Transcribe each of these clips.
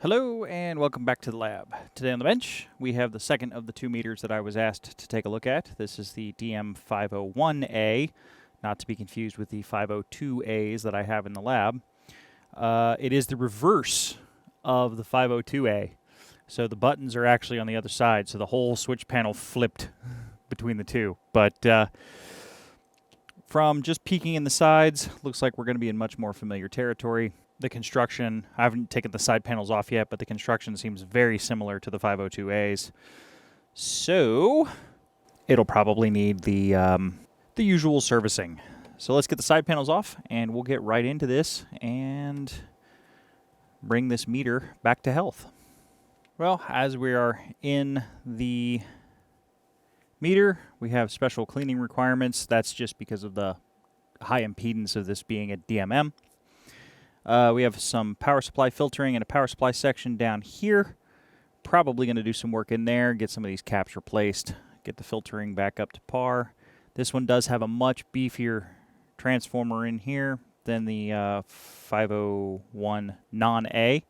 Hello and welcome back to the lab. Today on the bench we have the second of the two meters that I was asked to take a look at. This is the DM501A, not to be confused with the 502As that I have in the lab. It is the reverse of the 502A. So the buttons are actually on the other side, so the whole switch panel flipped between the two. But from just peeking in the sides, looks like we're going to be in much more familiar territory. The construction, I haven't taken the side panels off yet, but the construction seems very similar to the 502As. So it'll probably need the usual servicing. So let's get the side panels off and we'll get right into this and bring this meter back to health. Well, as we are in the meter, we have special cleaning requirements. That's just because of the high impedance of this being a DMM. We have some power supply filtering and a power supply section down here. Probably going to do some work in there, get some of these caps replaced, get the filtering back up to par. This one does have a much beefier transformer in here than the 501 non-A.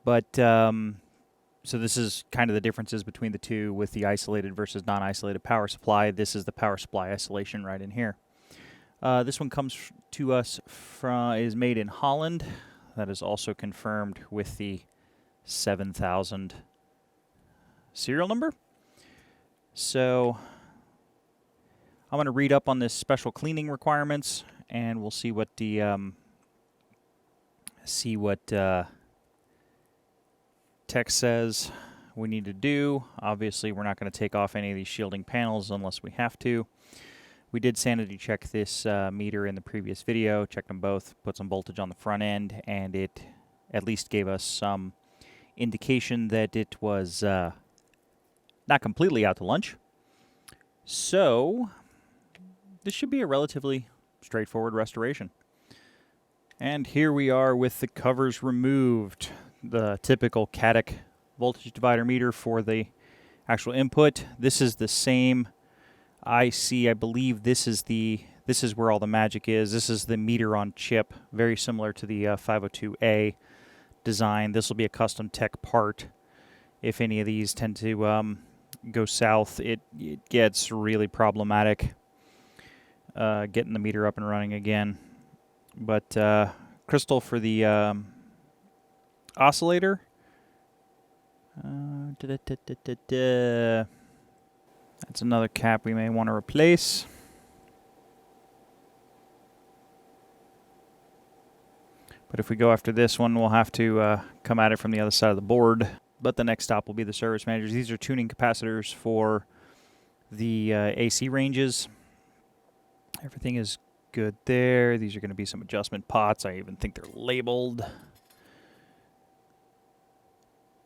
But, so this is kind of the differences between the two with the isolated versus non-isolated power supply. This is the power supply isolation right in here. This one comes to us is made in Holland. That is also confirmed with the 7000 serial number. So I'm going to read up on this special cleaning requirements, and we'll see what the text says we need to do. Obviously, we're not going to take off any of these shielding panels unless we have to. We did sanity check this meter in the previous video, checked them both, put some voltage on the front end, and it at least gave us some indication that it was not completely out to lunch. So this should be a relatively straightforward restoration. And here we are with the covers removed. The typical CADIC voltage divider meter for the actual input. This is the same IC. I believe this is where all the magic is. This is the meter on chip, very similar to the 502A design. This will be a custom tech part. If any of these tend to go south, it gets really problematic getting the meter up and running again. But crystal for the oscillator. That's another cap we may want to replace. But if we go after this one, we'll have to come at it from the other side of the board. But the next stop will be the service managers. These are tuning capacitors for the AC ranges. Everything is good there. These are going to be some adjustment pots. I even think they're labeled.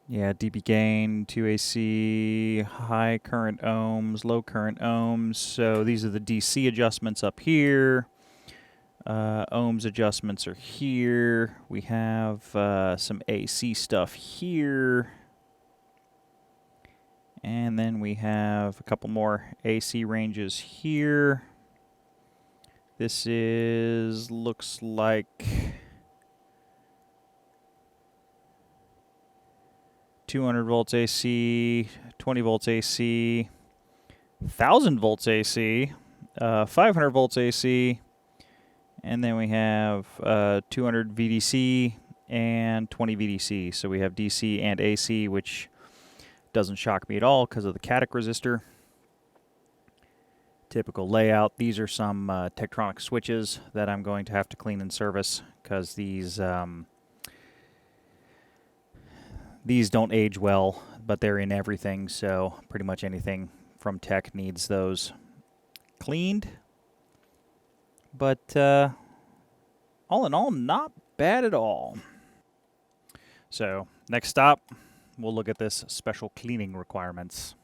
Yeah, dB gain, 2AC, high current ohms, low current ohms. So these are the DC adjustments up here. Ohms adjustments are here. We have some AC stuff here. And then we have a couple more AC ranges here. This looks like 200 volts AC, 20 volts AC, 1000 volts AC, 500 volts AC, and then we have 200 VDC and 20 VDC. So we have DC and AC, which doesn't shock me at all because of the CADIC resistor. Typical layout. These are some Tektronix switches that I'm going to have to clean and service because these don't age well, but they're in everything, so pretty much anything from Tech needs those cleaned. But all in all, not bad at all. So next stop, we'll look at this special cleaning requirements.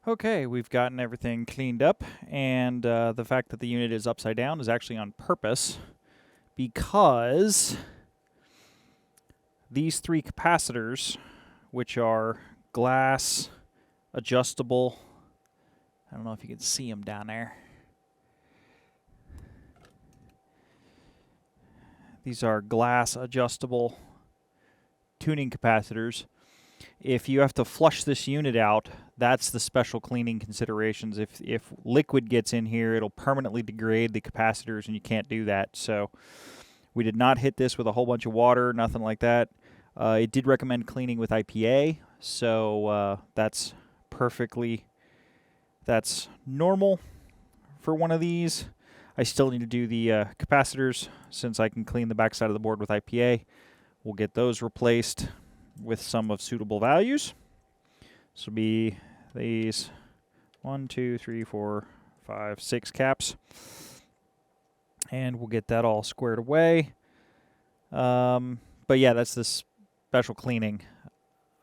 Okay, we've gotten everything cleaned up, and the fact that the unit is upside down is actually on purpose because these three capacitors, which are glass adjustable, I don't know if you can see them down there. These are glass adjustable tuning capacitors, if you have to flush this unit out, that's the special cleaning considerations. If liquid gets in here, it'll permanently degrade the capacitors, and you can't do that. So we did not hit this with a whole bunch of water, nothing like that. It did recommend cleaning with IPA, so that's normal for one of these. I still need to do the capacitors, since I can clean the backside of the board with IPA. We'll get those replaced with some of suitable values. This will be these 1, 2, 3, 4, 5, 6 caps. And we'll get that all squared away. But yeah, that's the special cleaning.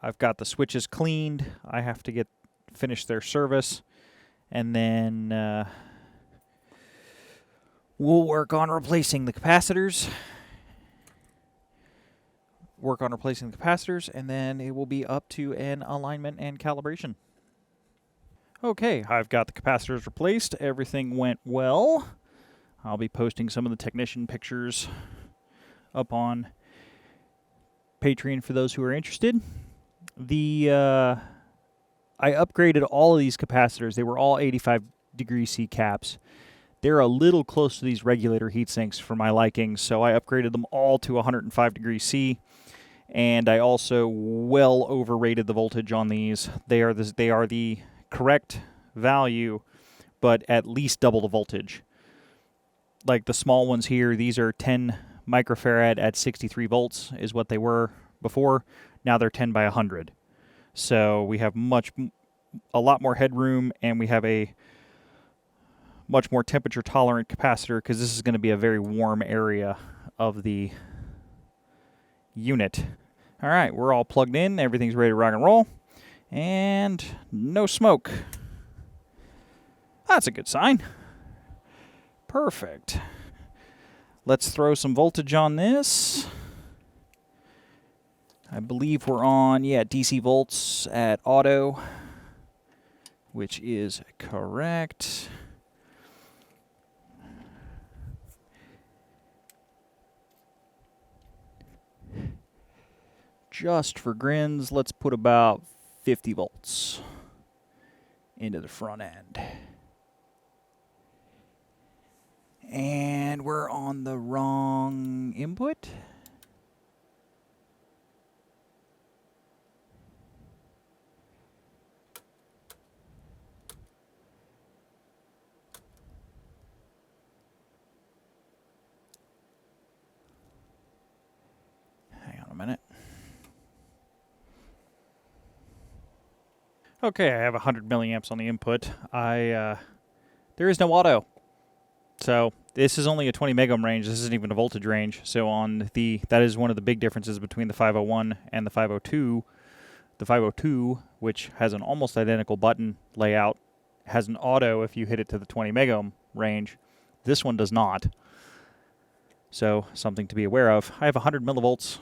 I've got the switches cleaned. I have to finish their service. And then we'll work on replacing the capacitors. And then it will be up to an alignment and calibration. Okay, I've got the capacitors replaced. Everything went well. I'll be posting some of the technician pictures up on Patreon for those who are interested. I upgraded all of these capacitors. They were all 85 degree C caps. They're a little close to these regulator heat sinks for my liking, so I upgraded them all to 105 degrees C. And I also well overrated the voltage on these. They are the correct value, but at least double the voltage. Like the small ones here, these are 10 microfarad at 63 volts is what they were before. Now they're 10 by 100. So we have a lot more headroom, and we have a much more temperature tolerant capacitor, because this is going to be a very warm area of the unit. All right, we're all plugged in. Everything's ready to rock and roll. And no smoke. That's a good sign. Perfect. Let's throw some voltage on this. I believe we're on, DC volts at auto, which is correct. Just for grins, let's put about 50 volts into the front end. And we're on the wrong input. Hang on a minute. Okay, I have 100 milliamps on the input. There is no auto. So this is only a 20 megohm range. This isn't even a voltage range. So that is one of the big differences between the 501 and the 502. The 502, which has an almost identical button layout, has an auto if you hit it to the 20 megohm range. This one does not. So something to be aware of. I have 100 millivolts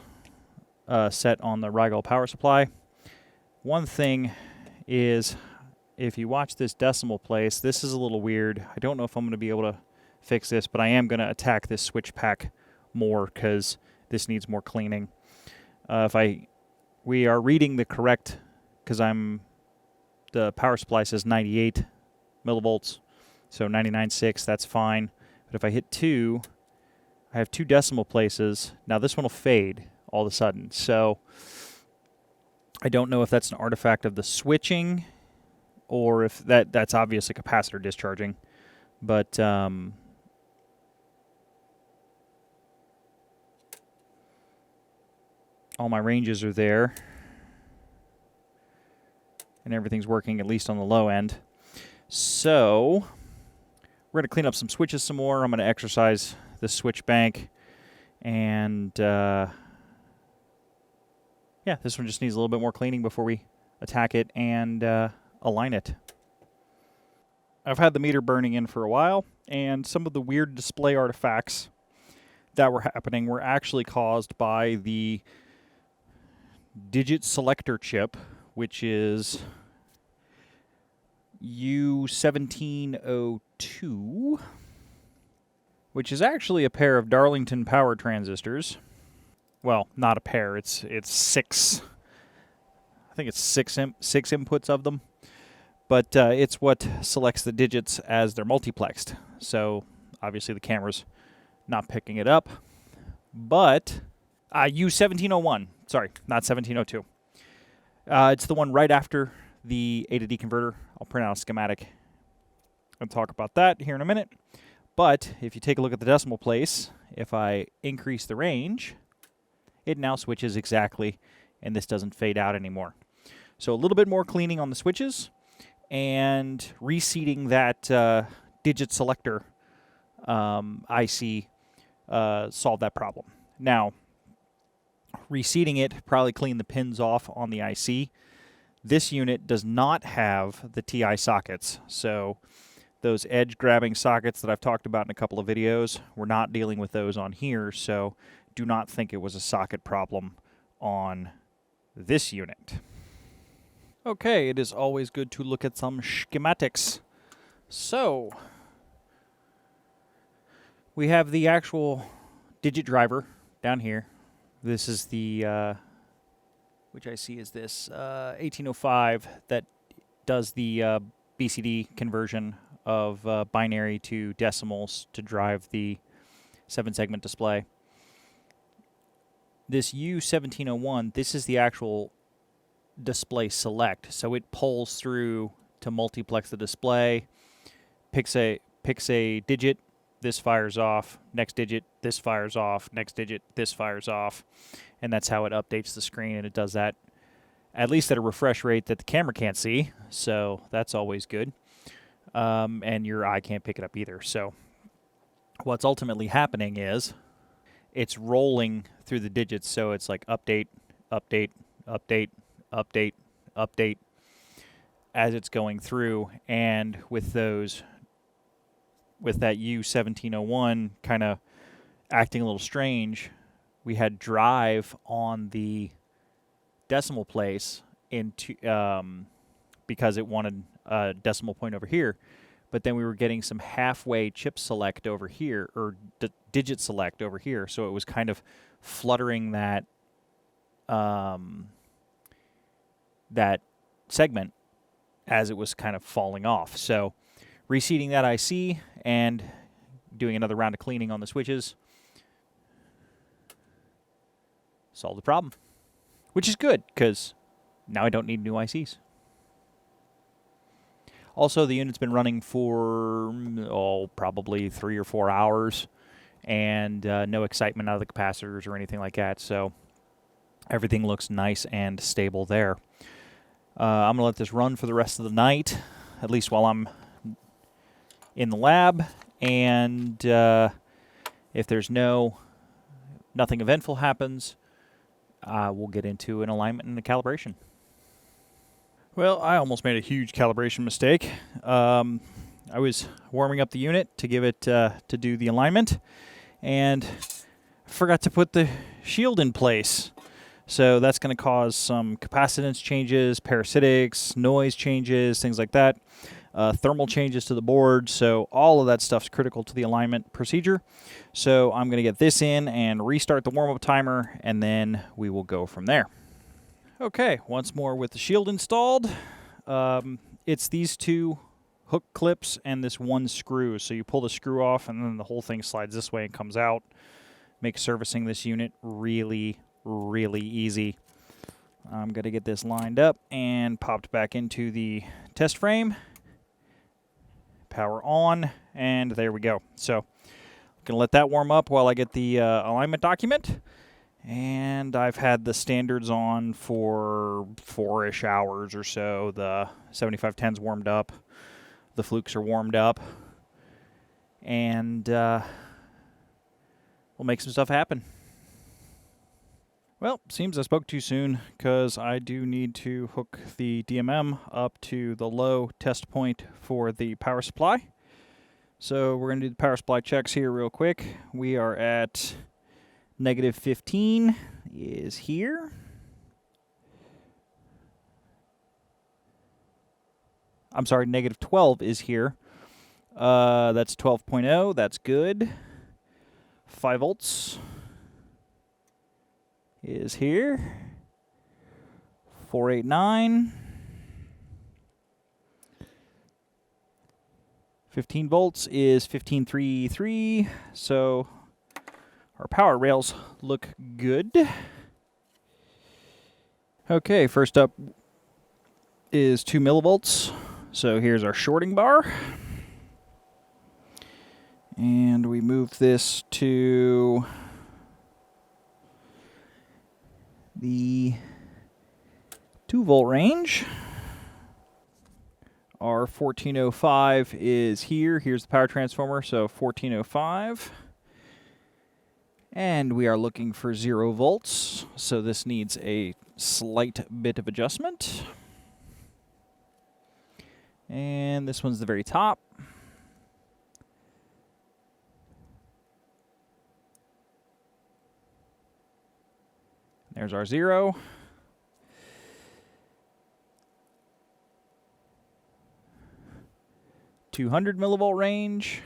set on the Rigol power supply. One thing is, if you watch this decimal place, this is a little weird. I don't know if I'm going to be able to fix this, but I am going to attack this switch pack more, because this needs more cleaning. We are reading the correct, because the power supply says 98 millivolts, so 99.6, that's fine. But if I hit 2, I have 2 decimal places. Now this one will fade all of a sudden, so I don't know if that's an artifact of the switching, or if that's obviously capacitor discharging. But all my ranges are there, and everything's working, at least on the low end. So we're going to clean up some switches some more. I'm going to exercise the switch bank, and yeah, this one just needs a little bit more cleaning before we attack it and align it. I've had the meter burning in for a while, and some of the weird display artifacts that were happening were actually caused by the digit selector chip, which is U1702, which is actually a pair of Darlington power transistors. well, not a pair. It's six. I think it's six inputs of them. But it's what selects the digits as they're multiplexed. So obviously the camera's not picking it up. But U1701. Sorry, not 1702. It's the one right after the A to D converter. I'll print out a schematic and talk about that here in a minute. But if you take a look at the decimal place, if I increase the range, it now switches exactly, and this doesn't fade out anymore. So a little bit more cleaning on the switches, and reseating that digit selector IC solved that problem. Now, reseating it probably cleaned the pins off on the IC. This unit does not have the TI sockets, so those edge-grabbing sockets that I've talked about in a couple of videos, we're not dealing with those on here, so do not think it was a socket problem on this unit. Okay, it is always good to look at some schematics. So, we have the actual digit driver down here. This is the, which I see is this 1805 that does the BCD conversion of binary to decimals to drive the 7-segment display. This U1701, this is the actual display select. So it pulls through to multiplex the display, picks a digit, this fires off, next digit, this fires off, next digit, this fires off, and that's how it updates the screen, and it does that at least at a refresh rate that the camera can't see, so that's always good. And your eye can't pick it up either. So what's ultimately happening is it's rolling through the digits, so it's like update, update, update, update, update as it's going through. And with that U1701 kind of acting a little strange, we had drive on the decimal place into because it wanted a decimal point over here, but then we were getting some halfway chip select over here, or digit select over here, so it was kind of fluttering that that segment as it was kind of falling off. So reseating that IC and doing another round of cleaning on the switches solved the problem, which is good because now I don't need new ICs. Also, the unit's been running for, probably 3 or 4 hours, and no excitement out of the capacitors or anything like that, so everything looks nice and stable there. I'm going to let this run for the rest of the night, at least while I'm in the lab, and if there's nothing eventful happens, we'll get into an alignment and a calibration. Well, I almost made a huge calibration mistake. I was warming up the unit to give it to do the alignment, and forgot to put the shield in place. So that's going to cause some capacitance changes, parasitics, noise changes, things like that, thermal changes to the board. So all of that stuff's critical to the alignment procedure. So I'm going to get this in and restart the warm-up timer, and then we will go from there. Okay, once more with the shield installed. It's these two hook clips and this one screw. So you pull the screw off, and then the whole thing slides this way and comes out. Makes servicing this unit really, really easy. I'm going to get this lined up and popped back into the test frame. Power on, and there we go. So I'm going to let that warm up while I get the alignment document. And I've had the standards on for 4-ish hours or so. The 7510's warmed up. The flukes are warmed up. And we'll make some stuff happen. Well, seems I spoke too soon, because I do need to hook the DMM up to the low test point for the power supply. So we're going to do the power supply checks here real quick. We are at -15 is here. I'm sorry, -12 is here. That's 12.0. That's good. 5 volts. is here. 489. 15 volts is 1533, so our power rails look good. Okay, first up is 2 millivolts. So here's our shorting bar. And we move this to the 2 volt range. Our 1405 is here. Here's the power transformer, so 1405. And we are looking for 0 volts, so this needs a slight bit of adjustment. And this one's the very top. There's our 0. .200 millivolt range.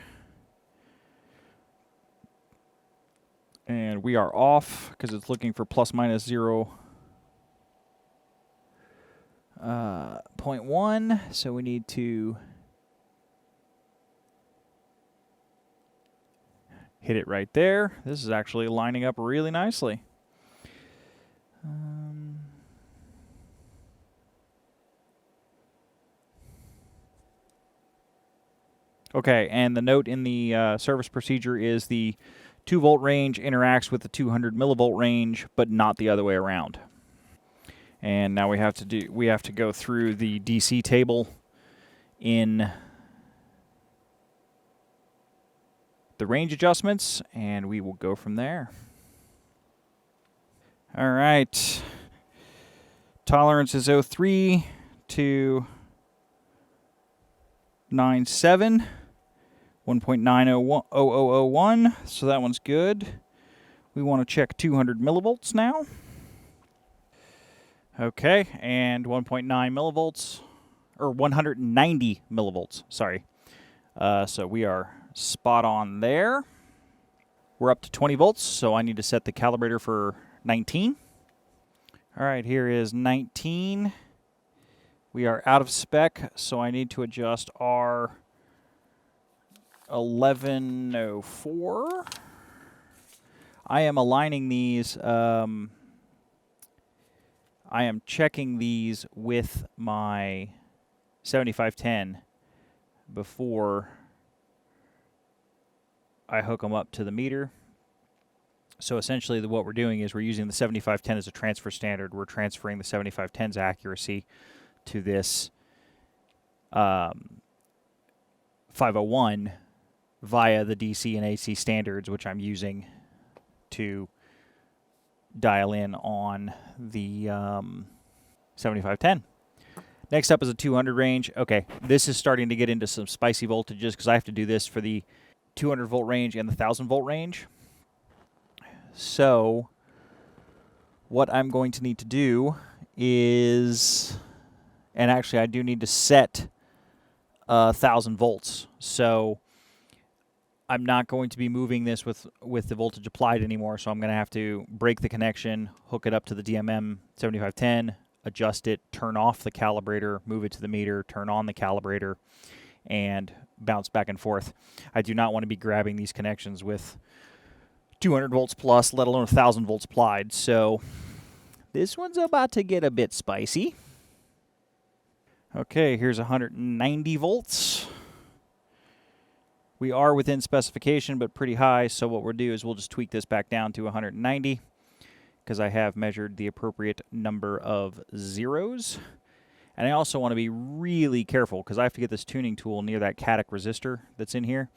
And we are off because it's looking for plus minus 0.1. So we need to hit it right there. This is actually lining up really nicely. Okay, and the note in the service procedure is the 2 volt range interacts with the 200 millivolt range, but not the other way around. And now we have to go through the DC table in the range adjustments, and we will go from there. All right. Tolerance is 03 to 97. 1.9001, so that one's good. We want to check 200 millivolts now. Okay, and 1.9 millivolts, or 190 millivolts, sorry. So we are spot on there. We're up to 20 volts, so I need to set the calibrator for 19. All right, here is 19. We are out of spec, so I need to adjust our 1104. I am aligning these. I am checking these with my 7510 before I hook them up to the meter. So essentially what we're doing is we're using the 7510 as a transfer standard. We're transferring the 7510's accuracy to this 501 via the DC and AC standards, which I'm using to dial in on the 7510. Next up is a 200 range. Okay, this is starting to get into some spicy voltages because I have to do this for the 200 volt range and the 1000 volt range. So what I'm going to need to do is, and actually I do need to set 1000 volts. So I'm not going to be moving this with the voltage applied anymore, so I'm going to have to break the connection, hook it up to the DMM7510, adjust it, turn off the calibrator, move it to the meter, turn on the calibrator, and bounce back and forth. I do not want to be grabbing these connections with 200 volts plus, let alone 1000 volts applied, so this one's about to get a bit spicy. Okay, here's 190 volts. We are within specification, but pretty high, so what we'll do is we'll just tweak this back down to 190 because I have measured the appropriate number of zeros. And I also want to be really careful because I have to get this tuning tool near that catic resistor that's in here.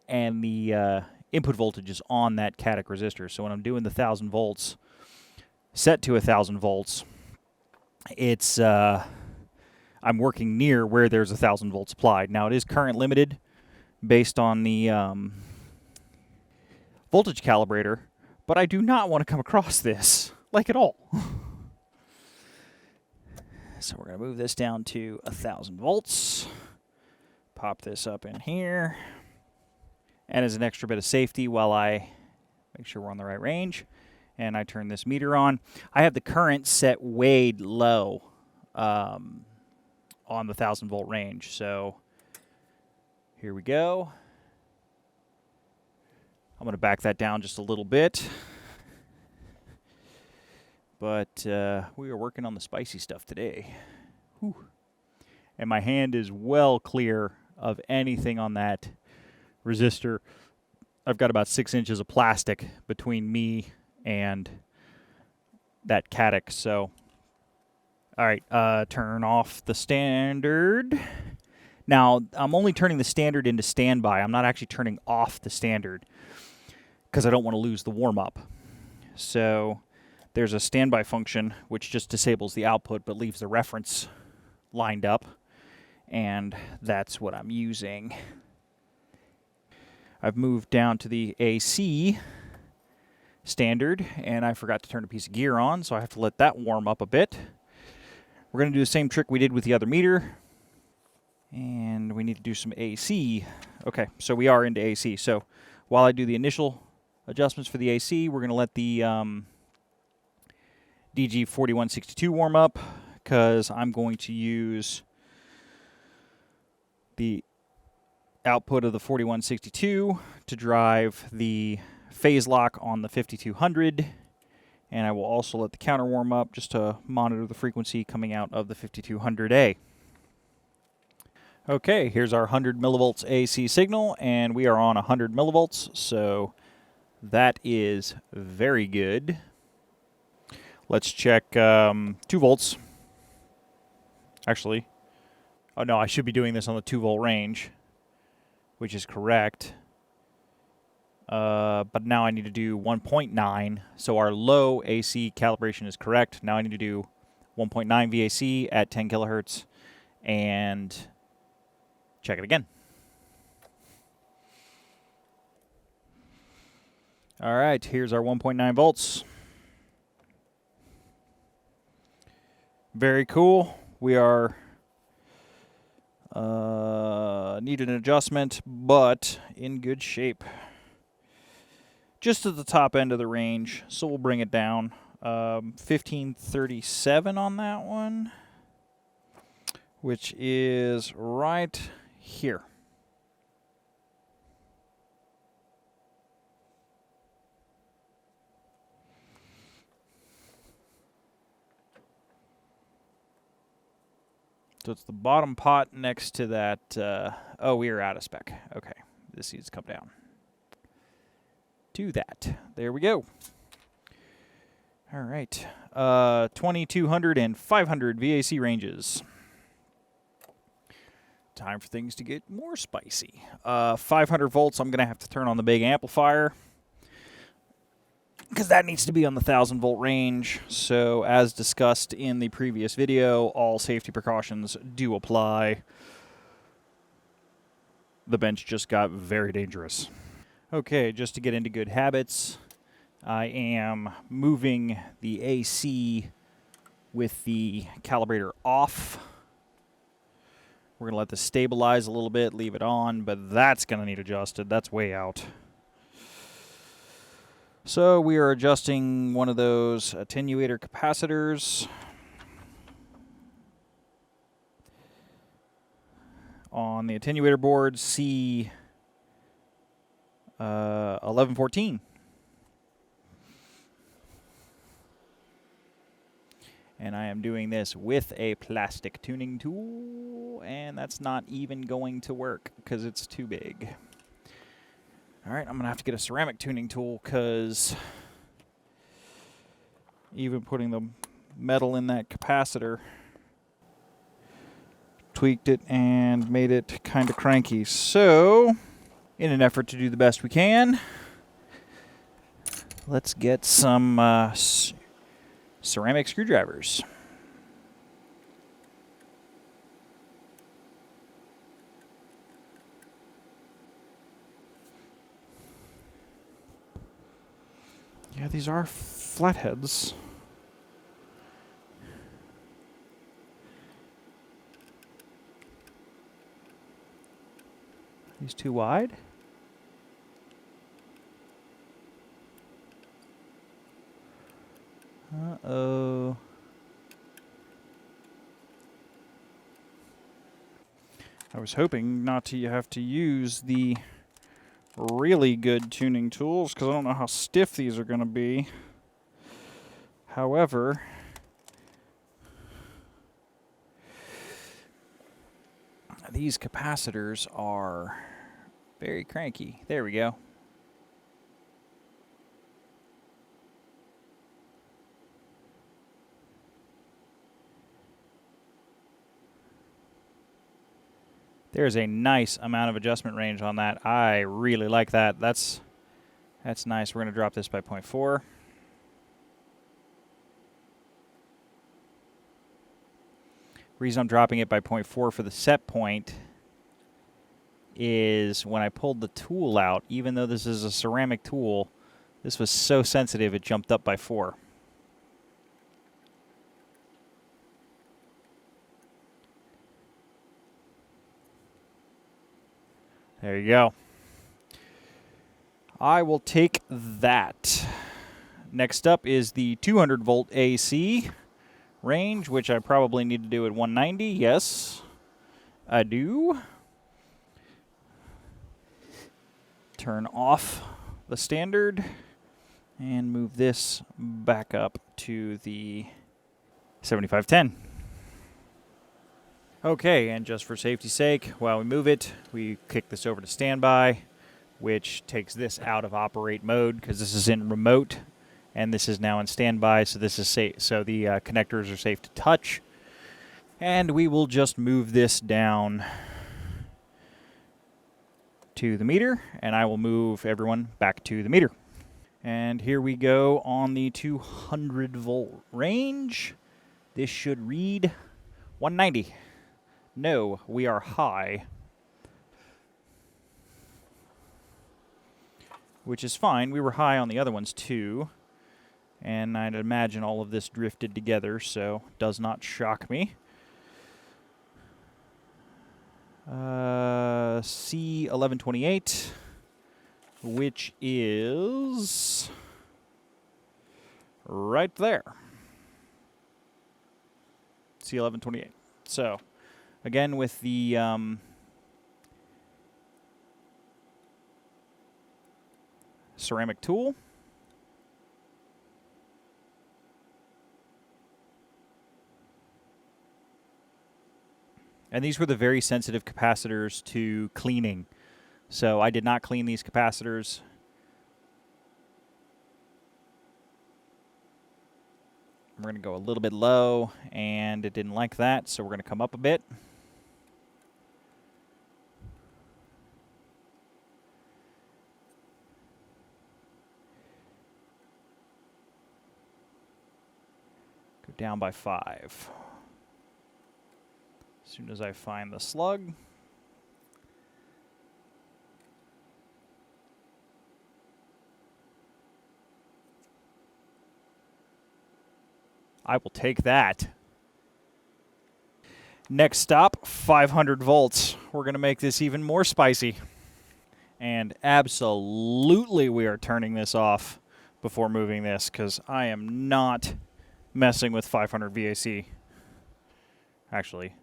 And the input voltage is on that catic resistor. So when I'm doing the 1000 volts, set to 1000 volts, it's I'm working near where there's 1000 volts applied. Now it is current limited based on the voltage calibrator, but I do not want to come across this, like at all. So we're going to move this down to 1000 volts, pop this up in here, and as an extra bit of safety while I make sure we're on the right range, and I turn this meter on. I have the current set way low on the 1000 volt range. So here we go. I'm going to back that down just a little bit. But we are working on the spicy stuff today. Whew. And my hand is well clear of anything on that resistor. I've got about 6 inches of plastic between me and that catex. So, all right, turn off the standard. Now, I'm only turning the standard into standby. I'm not actually turning off the standard because I don't want to lose the warm-up. So there's a standby function which just disables the output but leaves the reference lined up, and that's what I'm using. I've moved down to the AC standard, and I forgot to turn a piece of gear on, so I have to let that warm up a bit. We're going to do the same trick we did with the other meter, and we need to do some AC. Okay, so we are into AC. So while I do the initial adjustments for the AC, we're going to let the DG4162 warm up, because I'm going to use the output of the 4162 to drive the phase lock on the 5200, and I will also let the counter warm up just to monitor the frequency coming out of the 5200A. Okay, here's our 100 millivolts AC signal, and we are on 100 millivolts, so that is very good. Let's check 2 volts. Actually, oh no, I should be doing this on the 2 volt range, which is correct. But now I need to do 1.9, so our low AC calibration is correct. Now I need to do 1.9 VAC at 10 kilohertz and check it again. All right, here's our 1.9 volts. Very cool. We are needed an adjustment, but in good shape. Just at the top end of the range, so we'll bring it down. 1537 on that one, which is right here. So it's the bottom pot next to that. Oh, we are out of spec. Okay, this needs to come down to that. There we go. All right, 2200 and 500 VAC ranges. Time for things to get more spicy. 500 volts, I'm going to have to turn on the big amplifier because that needs to be on the 1000 volt range. So as discussed in the previous video, all safety precautions do apply. The bench just got very dangerous. Okay, just to get into good habits, I am moving the AC with the calibrator off. We're going to let this stabilize a little bit, leave it on, but that's going to need adjusted. That's way out. So we are adjusting one of those attenuator capacitors on the attenuator board C1114. And I am doing this with a plastic tuning tool, and that's not even going to work because it's too big. All right, I'm going to have to get a ceramic tuning tool because even putting the metal in that capacitor tweaked it and made it kind of cranky. So, in an effort to do the best we can, let's get some ceramic screwdrivers. Yeah, these are flatheads. These too wide? I was hoping not to have to use the really good tuning tools because I don't know how stiff these are going to be. However, these capacitors are very cranky. There we go. There's a nice amount of adjustment range on that. I really like that. That's nice. We're going to drop this by 0.4. Reason I'm dropping it by 0.4 for the set point is when I pulled the tool out, even though this is a ceramic tool, this was so sensitive it jumped up by 4. There you go. I will take that. Next up is the 200 volt AC range, which I probably need to do at 190. Yes, I do. Turn off the standard and move this back up to the 7510. Okay, and just for safety's sake, while we move it, we kick this over to standby, which takes this out of operate mode because this is in remote, and this is now in standby, so this is safe. So the connectors are safe to touch, and we will just move this down to the meter, and I will move everyone back to the meter. And here we go on the 200 volt range. This should read 190. No, we are high. Which is fine. We were high on the other ones too. And I'd imagine all of this drifted together, so does not shock me. C1128, which is right there. C1128. So, again, with the ceramic tool. And these were the very sensitive capacitors to cleaning. So I did not clean these capacitors. We're going to go a little bit low, and it didn't like that, so we're going to come up a bit. Go down by 5. As soon as I find the slug. I will take that. Next stop, 500 volts. We're going to make this even more spicy. And absolutely we are turning this off before moving this, because I am not messing with 500 VAC. Actually,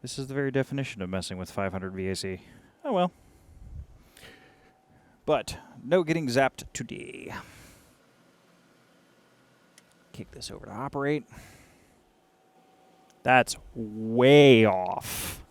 this is the very definition of messing with 500 VAC. Oh well. But no getting zapped today. Kick this over to operate. That's way off.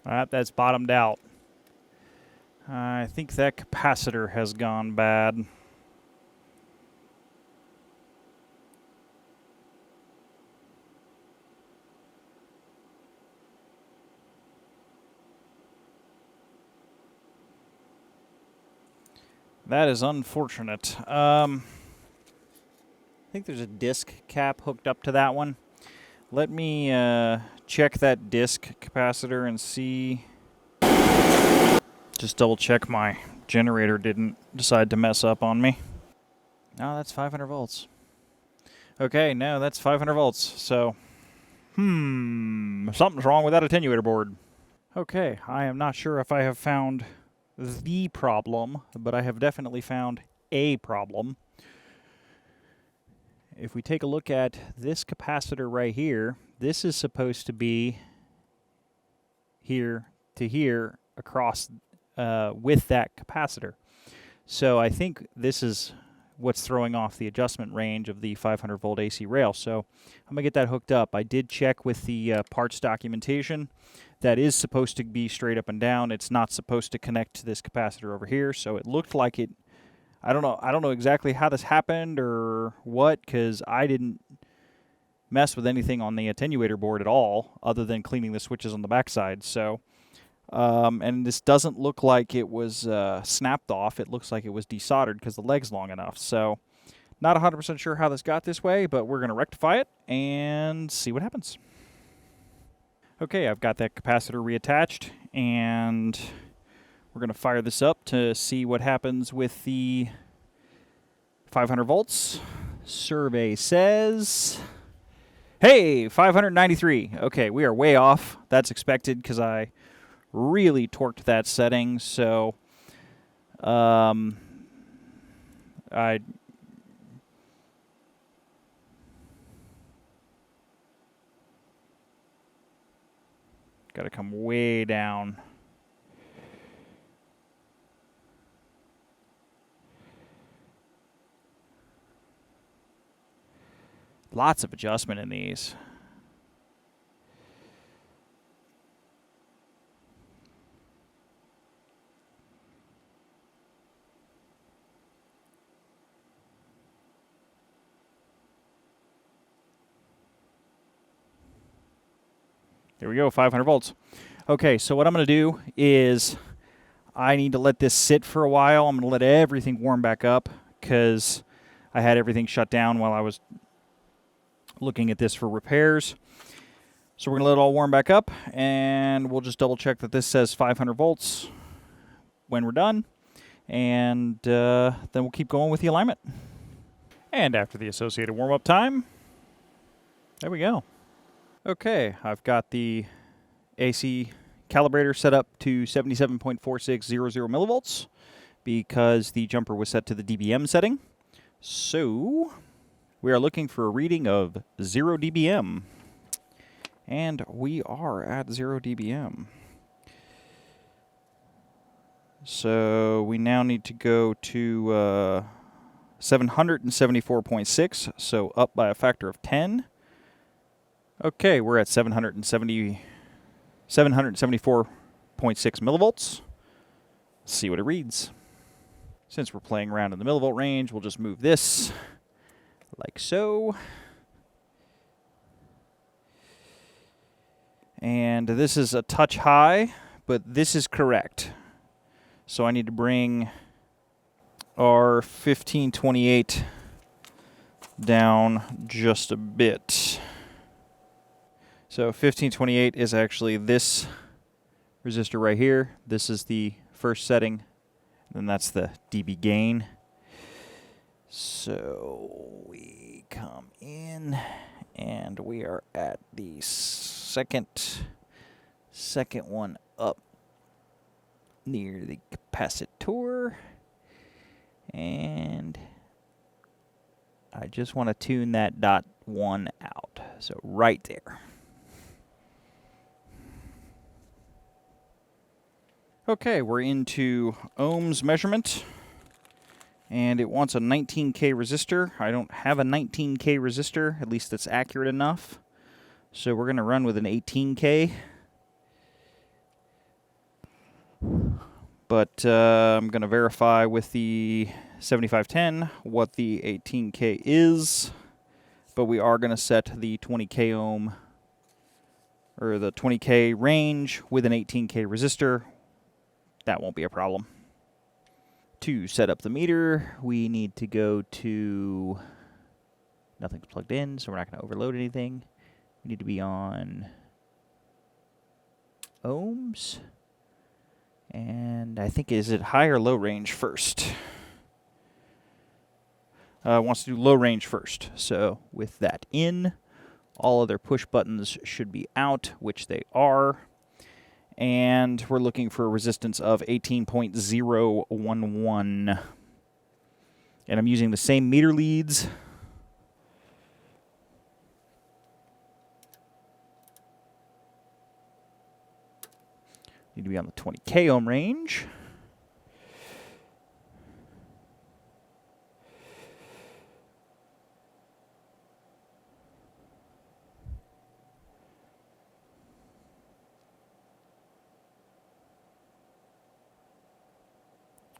All right, that's bottomed out. I think that capacitor has gone bad. That is unfortunate. I think there's a disc cap hooked up to that one. Let me check that disc capacitor and see. Just double check my generator didn't decide to mess up on me. No, that's 500 volts. Okay, no, that's 500 volts. So, something's wrong with that attenuator board. Okay, I am not sure if I have found the problem, but I have definitely found a problem. If we take a look at this capacitor right here, this is supposed to be here to here across with that capacitor. So I think this is what's throwing off the adjustment range of the 500 volt AC rail. So I'm going to get that hooked up. I did check with the parts documentation. That is supposed to be straight up and down. It's not supposed to connect to this capacitor over here. So it looked like it. I don't know exactly how this happened or what, because I didn't mess with anything on the attenuator board at all, other than cleaning the switches on the backside. So, and this doesn't look like it was snapped off. It looks like it was desoldered because the leg's long enough. So, not 100% sure how this got this way, but we're going to rectify it and see what happens. Okay, I've got that capacitor reattached, and we're going to fire this up to see what happens with the 500 volts. Survey says, hey, 593. Okay, we are way off. That's expected because I really torqued that setting. So I got to come way down. Lots of adjustment in these. There we go, 500 volts. Okay, so what I'm going to do is I need to let this sit for a while. I'm going to let everything warm back up because I had everything shut down while I was looking at this for repairs. So we're going to let it all warm back up, and we'll just double check that this says 500 volts when we're done, and then we'll keep going with the alignment. And after the associated warm-up time, there we go. Okay, I've got the AC calibrator set up to 77.4600 millivolts because the jumper was set to the dBm setting. So we are looking for a reading of 0 dBm. And we are at 0 dBm. So we now need to go to 774.6, so up by a factor of 10. Okay, we're at 774.6 millivolts. Let's see what it reads. Since we're playing around in the millivolt range, we'll just move this like so. And this is a touch high, but this is correct. So I need to bring our 1528 down just a bit. So 1528 is actually this resistor right here. This is the first setting, and that's the dB gain. So we come in, and we are at the second one up near the capacitor, and I just want to tune that dot 1 out. So right there. Okay, we're into ohms measurement, and it wants a 19K resistor. I don't have a 19K resistor, at least that's accurate enough. So we're going to run with an 18K. But I'm going to verify with the 7510 what the 18K is. But we are going to set the 20K ohm, or the 20K range with an 18K resistor. That won't be a problem. To set up the meter, we need to go to, nothing's plugged in, so we're not going to overload anything. We need to be on ohms. And I think, is it high or low range first? Wants to do low range first. So with that in, all other push buttons should be out, which they are. And we're looking for a resistance of 18.011. And I'm using the same meter leads. Need to be on the 20K ohm range.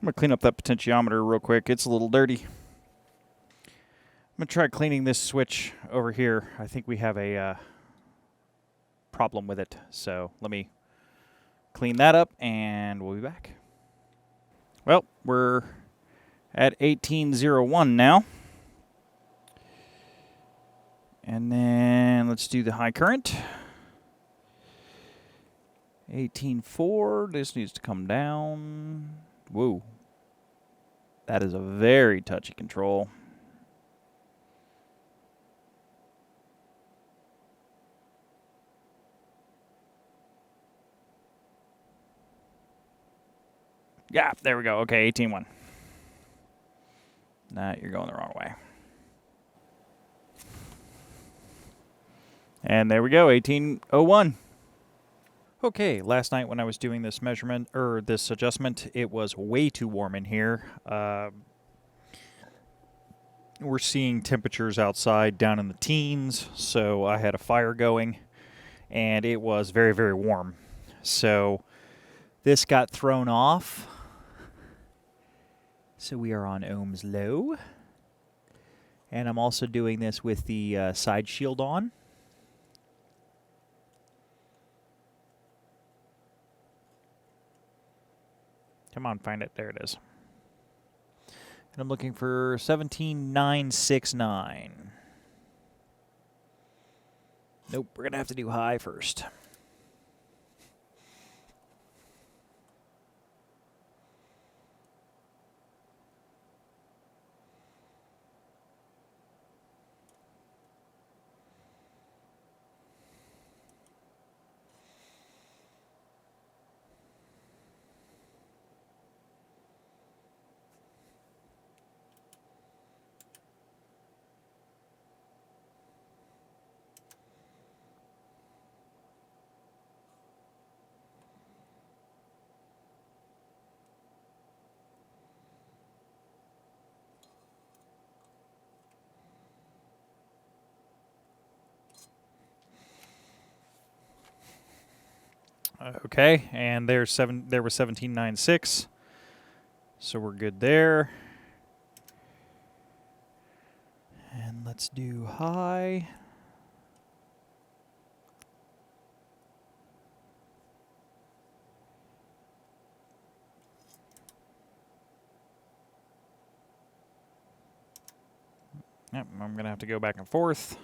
I'm going to clean up that potentiometer real quick. It's a little dirty. I'm going to try cleaning this switch over here. I think we have a problem with it. So let me clean that up and we'll be back. Well, we're at 1801 now. And then let's do the high current. 18.4. This needs to come down. Whoa. That is a very touchy control. Yeah, there we go. Okay, 18.1. Nah, you're going the wrong way. And there we go, 1801. Okay, last night when I was doing this measurement, or this adjustment, it was way too warm in here. We're seeing temperatures outside down in the teens, so I had a fire going, and it was very, very warm. So this got thrown off. So we are on ohms low. And I'm also doing this with the side shield on. Come on, find it. There it is. And I'm looking for 17.969. Nope, we're going to have to do high first. Okay, and there was 17.96, so we're good there. And let's do high. Yep, I'm going to have to go back and forth.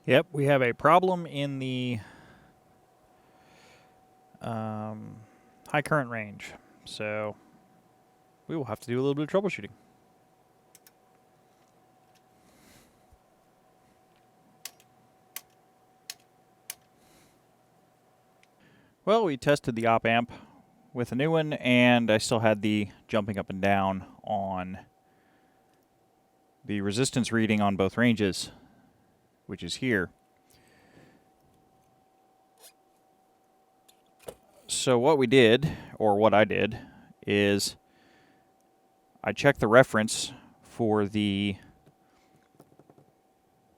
Yep, we have a problem in the high current range, so we will have to do a little bit of troubleshooting. Well, we tested the op amp with a new one, and I still had the jumping up and down on the resistance reading on both ranges, which is here. So what we did, or what I did, is I checked the reference for the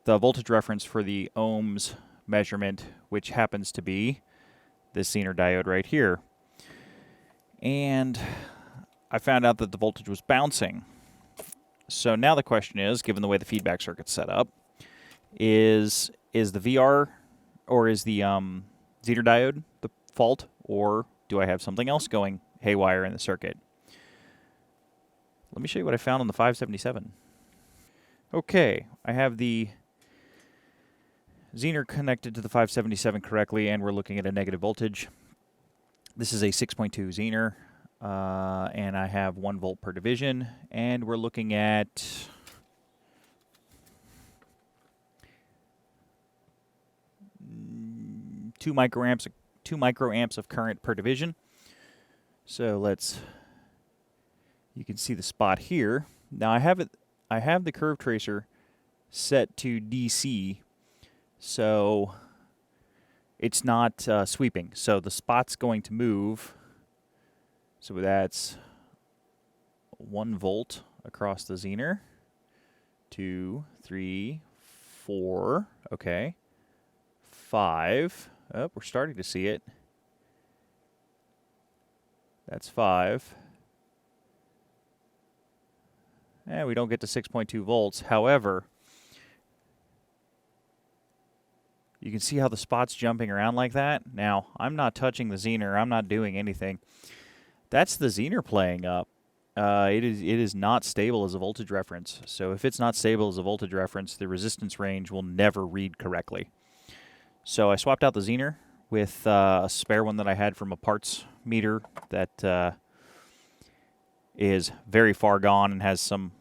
voltage reference for the ohms measurement, which happens to be this Zener diode right here. And I found out that the voltage was bouncing. So now the question is, given the way the feedback circuit's set up, is the VR or is the Zener diode the fault, or do I have something else going haywire in the circuit? Let me show you what I found on the 577. Okay, I have the Zener connected to the 577 correctly, and we're looking at a negative voltage. This is a 6.2 Zener, and I have 1 volt per division, and we're looking at 2 microamps of current per division. So you can see the spot here. Now I have the curve tracer set to DC, so it's not sweeping. So the spot's going to move. So that's 1 volt across the Zener. 2, 3, 4. Okay. 5. Oh, we're starting to see it. That's 5. And we don't get to 6.2 volts. However, you can see how the spot's jumping around like that. Now, I'm not touching the Zener. I'm not doing anything. That's the Zener playing up. It is not stable as a voltage reference. So if it's not stable as a voltage reference, the resistance range will never read correctly. So I swapped out the Zener with a spare one that I had from a parts meter that is very far gone and has some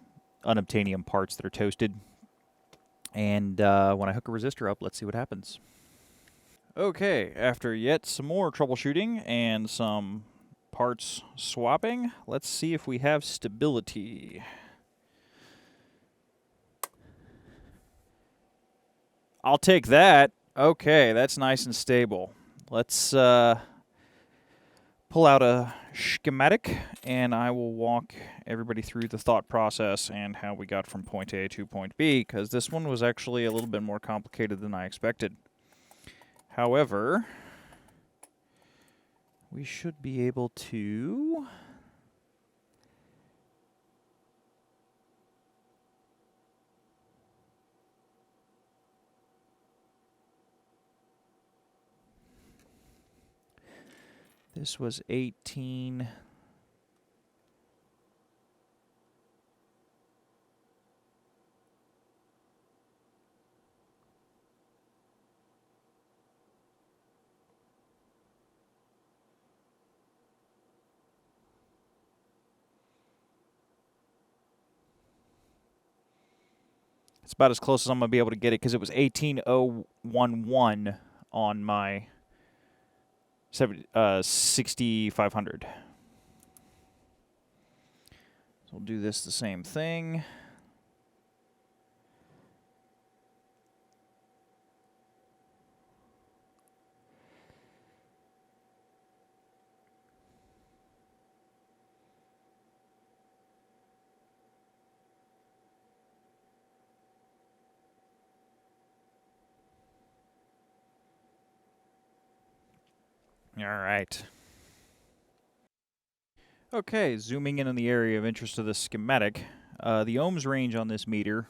unobtainium parts that are toasted. And when I hook a resistor up, let's see what happens. Okay, after yet some more troubleshooting and some parts swapping, let's see if we have stability. I'll take that. Okay, that's nice and stable. Let's pull out a schematic, and I will walk everybody through the thought process and how we got from point A to point B, because this one was actually a little bit more complicated than I expected. However, we should be able to this was 18. It's about as close as I'm going to be able to get it, because it was 18011 on my 6500. So we'll do this the same thing. All right. Okay, zooming in on the area of interest of the schematic, the ohms range on this meter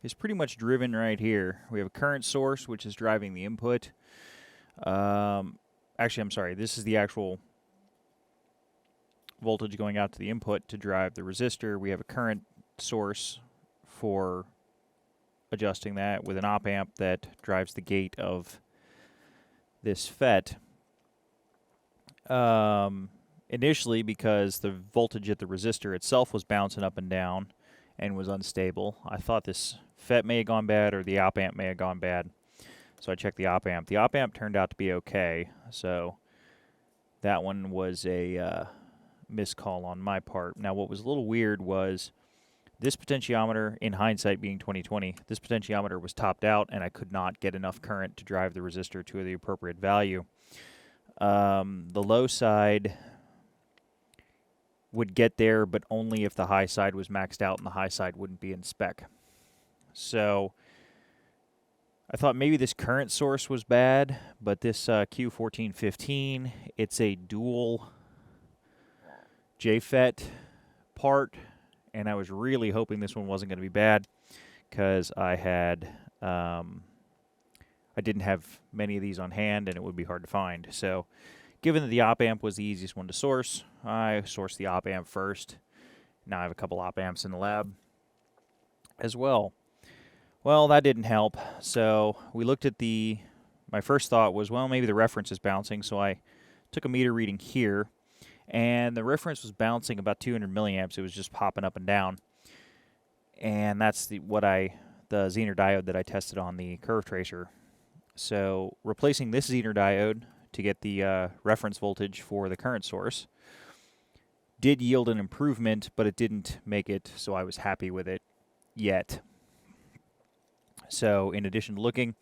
is pretty much driven right here. We have a current source, which is driving the input. Actually, I'm sorry, this is the actual voltage going out to the input to drive the resistor. We have a current source for adjusting that with an op-amp that drives the gate of this FET. Initially, because the voltage at the resistor itself was bouncing up and down and was unstable, I thought this FET may have gone bad or the op-amp may have gone bad. So I checked the op-amp. The op-amp turned out to be okay, so that one was a miscall on my part. Now, what was a little weird was this potentiometer, in hindsight being 2020, this potentiometer was topped out and I could not get enough current to drive the resistor to the appropriate value. The low side would get there, but only if the high side was maxed out, and the high side wouldn't be in spec. So I thought maybe this current source was bad, but this Q1415, it's a dual JFET part, and I was really hoping this one wasn't going to be bad, because I didn't have many of these on hand, and it would be hard to find. So given that the op amp was the easiest one to source, I sourced the op amp first. Now I have a couple op amps in the lab as well. Well, that didn't help. So we looked at my first thought was, well, maybe the reference is bouncing. So I took a meter reading here, and the reference was bouncing about 200 milliamps. It was just popping up and down. And that's the Zener diode that I tested on the curve tracer. So replacing this Zener diode to get the reference voltage for the current source did yield an improvement, but it didn't make it so I was happy with it yet. So in addition to looking,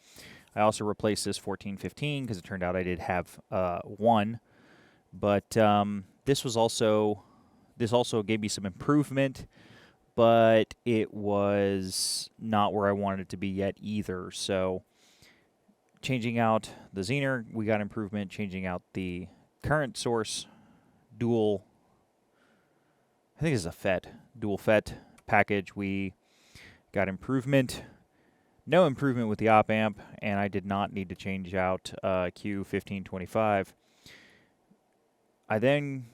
I also replaced this 1415 because it turned out I did have one, but this also gave me some improvement, but it was not where I wanted it to be yet either. So changing out the Zener, we got improvement. Changing out the current source dual, I think it's a dual FET package, we got improvement. No improvement with the op amp, and I did not need to change out Q1525. I then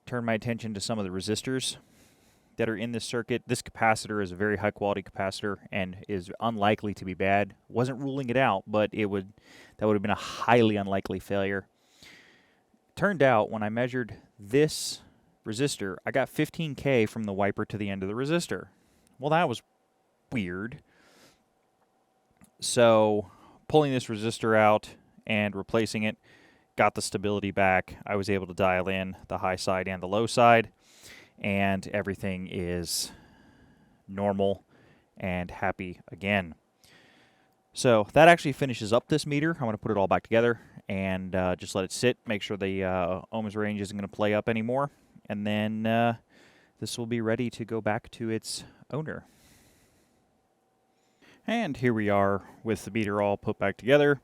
turned my attention to some of the resistors that are in this circuit. This capacitor is a very high quality capacitor and is unlikely to be bad. Wasn't ruling it out, but that would have been a highly unlikely failure. Turned out when I measured this resistor, I got 15K from the wiper to the end of the resistor. Well, that was weird. So pulling this resistor out and replacing it got the stability back. I was able to dial in the high side and the low side, and everything is normal and happy again. So that actually finishes up this meter. I'm going to put it all back together and just let it sit, make sure the ohms range isn't going to play up anymore, and then this will be ready to go back to its owner. And here we are with the meter all put back together.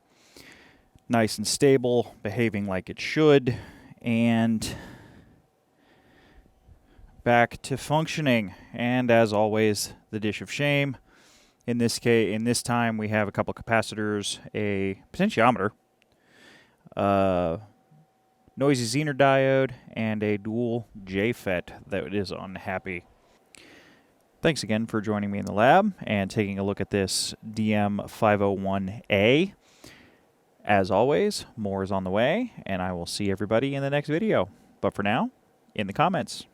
Nice and stable, behaving like it should, and back to functioning. And as always, the dish of shame. In this time we have a couple capacitors, a potentiometer, noisy Zener diode, and a dual JFET that is unhappy. Thanks again for joining me in the lab and taking a look at this DM501A. As always, more is on the way, and I will see everybody in the next video. But for now, in the comments.